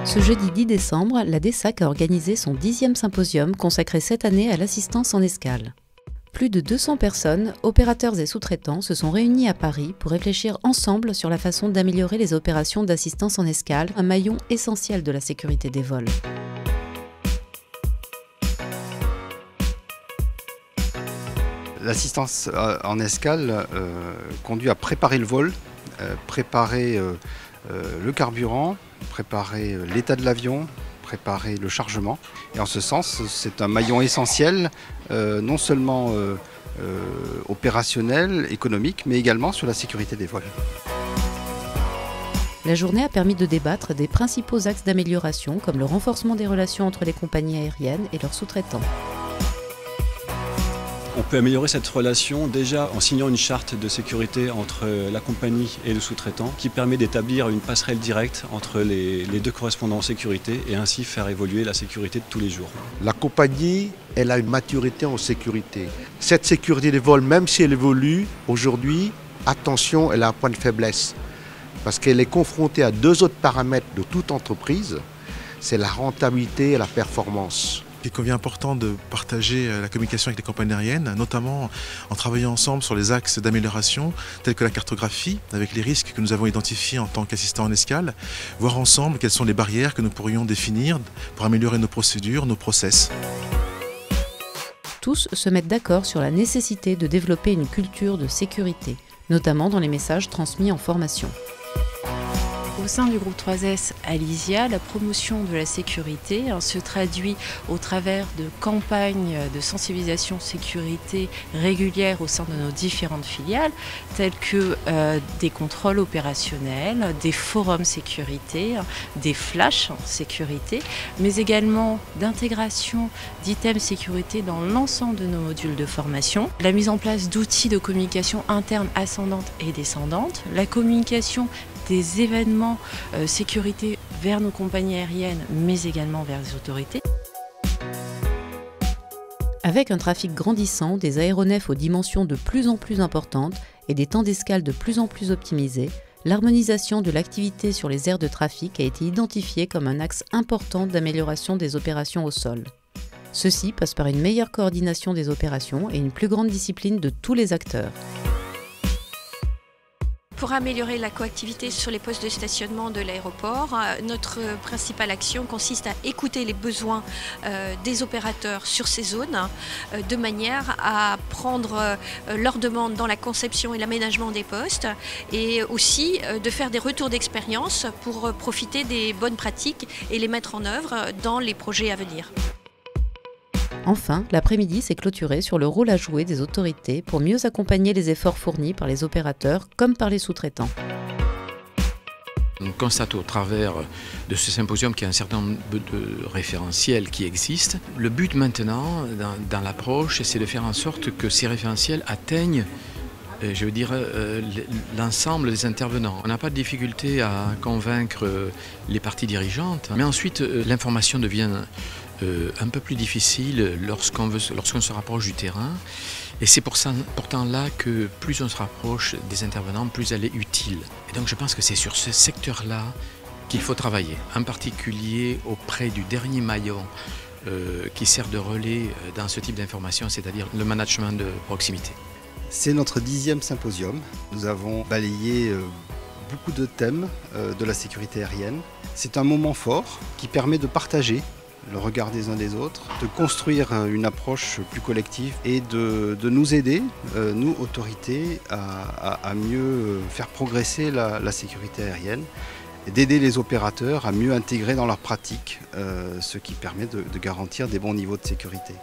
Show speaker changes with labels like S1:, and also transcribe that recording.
S1: Ce jeudi 10 décembre, la DESAC a organisé son 10e symposium consacré cette année à l'assistance en escale. Plus de 200 personnes, opérateurs et sous-traitants, se sont réunis à Paris pour réfléchir ensemble sur la façon d'améliorer les opérations d'assistance en escale, un maillon essentiel de la sécurité des vols.
S2: L'assistance en escale conduit à préparer le vol, préparer le carburant, préparer l'état de l'avion, préparer le chargement. Et en ce sens, c'est un maillon essentiel, non seulement opérationnel, économique, mais également sur la sécurité des vols.
S1: La journée a permis de débattre des principaux axes d'amélioration, comme le renforcement des relations entre les compagnies aériennes et leurs sous-traitants.
S3: On peut améliorer cette relation déjà en signant une charte de sécurité entre la compagnie et le sous-traitant qui permet d'établir une passerelle directe entre les deux correspondants en sécurité et ainsi faire évoluer la sécurité de tous les jours.
S4: La compagnie, elle a une maturité en sécurité. Cette sécurité des vols, même si elle évolue, aujourd'hui, attention, elle a un point de faiblesse. Parce qu'elle est confrontée à deux autres paramètres de toute entreprise, c'est la rentabilité et la performance.
S5: Il convient important de partager la communication avec les compagnies aériennes, notamment en travaillant ensemble sur les axes d'amélioration, tels que la cartographie, avec les risques que nous avons identifiés en tant qu'assistants en escale, voir ensemble quelles sont les barrières que nous pourrions définir pour améliorer nos procédures, nos process.
S1: Tous se mettent d'accord sur la nécessité de développer une culture de sécurité, notamment dans les messages transmis en formation.
S6: Au sein du groupe 3S Alysia, la promotion de la sécurité se traduit au travers de campagnes de sensibilisation sécurité régulières au sein de nos différentes filiales, telles que des contrôles opérationnels, des forums sécurité, des flashs sécurité, mais également d'intégration d'items sécurité dans l'ensemble de nos modules de formation, la mise en place d'outils de communication interne ascendante et descendante, la communication des événements sécurité vers nos compagnies aériennes, mais également vers les autorités.
S1: Avec un trafic grandissant, des aéronefs aux dimensions de plus en plus importantes et des temps d'escale de plus en plus optimisés, l'harmonisation de l'activité sur les aires de trafic a été identifiée comme un axe important d'amélioration des opérations au sol. Ceci passe par une meilleure coordination des opérations et une plus grande discipline de tous les acteurs.
S7: Pour améliorer la coactivité sur les postes de stationnement de l'aéroport, notre principale action consiste à écouter les besoins des opérateurs sur ces zones de manière à prendre leurs demandes dans la conception et l'aménagement des postes et aussi de faire des retours d'expérience pour profiter des bonnes pratiques et les mettre en œuvre dans les projets à venir.
S1: Enfin, l'après-midi s'est clôturé sur le rôle à jouer des autorités pour mieux accompagner les efforts fournis par les opérateurs comme par les sous-traitants.
S8: On constate au travers de ce symposium qu'il y a un certain nombre de référentiels qui existent. Le but maintenant dans l'approche, c'est de faire en sorte que ces référentiels atteignent l'ensemble des intervenants. On n'a pas de difficulté à convaincre les parties dirigeantes, mais ensuite l'information devient un peu plus difficile lorsqu'on se rapproche du terrain. Et c'est pourtant là que plus on se rapproche des intervenants, plus elle est utile. Et donc je pense que c'est sur ce secteur-là qu'il faut travailler, en particulier auprès du dernier maillon qui sert de relais dans ce type d'information, c'est-à-dire le management de proximité.
S2: C'est notre 10e symposium. Nous avons balayé beaucoup de thèmes de la sécurité aérienne. C'est un moment fort qui permet de partager le regard des uns des autres, de construire une approche plus collective et de nous aider, nous autorités, à mieux faire progresser la sécurité aérienne et d'aider les opérateurs à mieux intégrer dans leur pratique ce qui permet de garantir des bons niveaux de sécurité.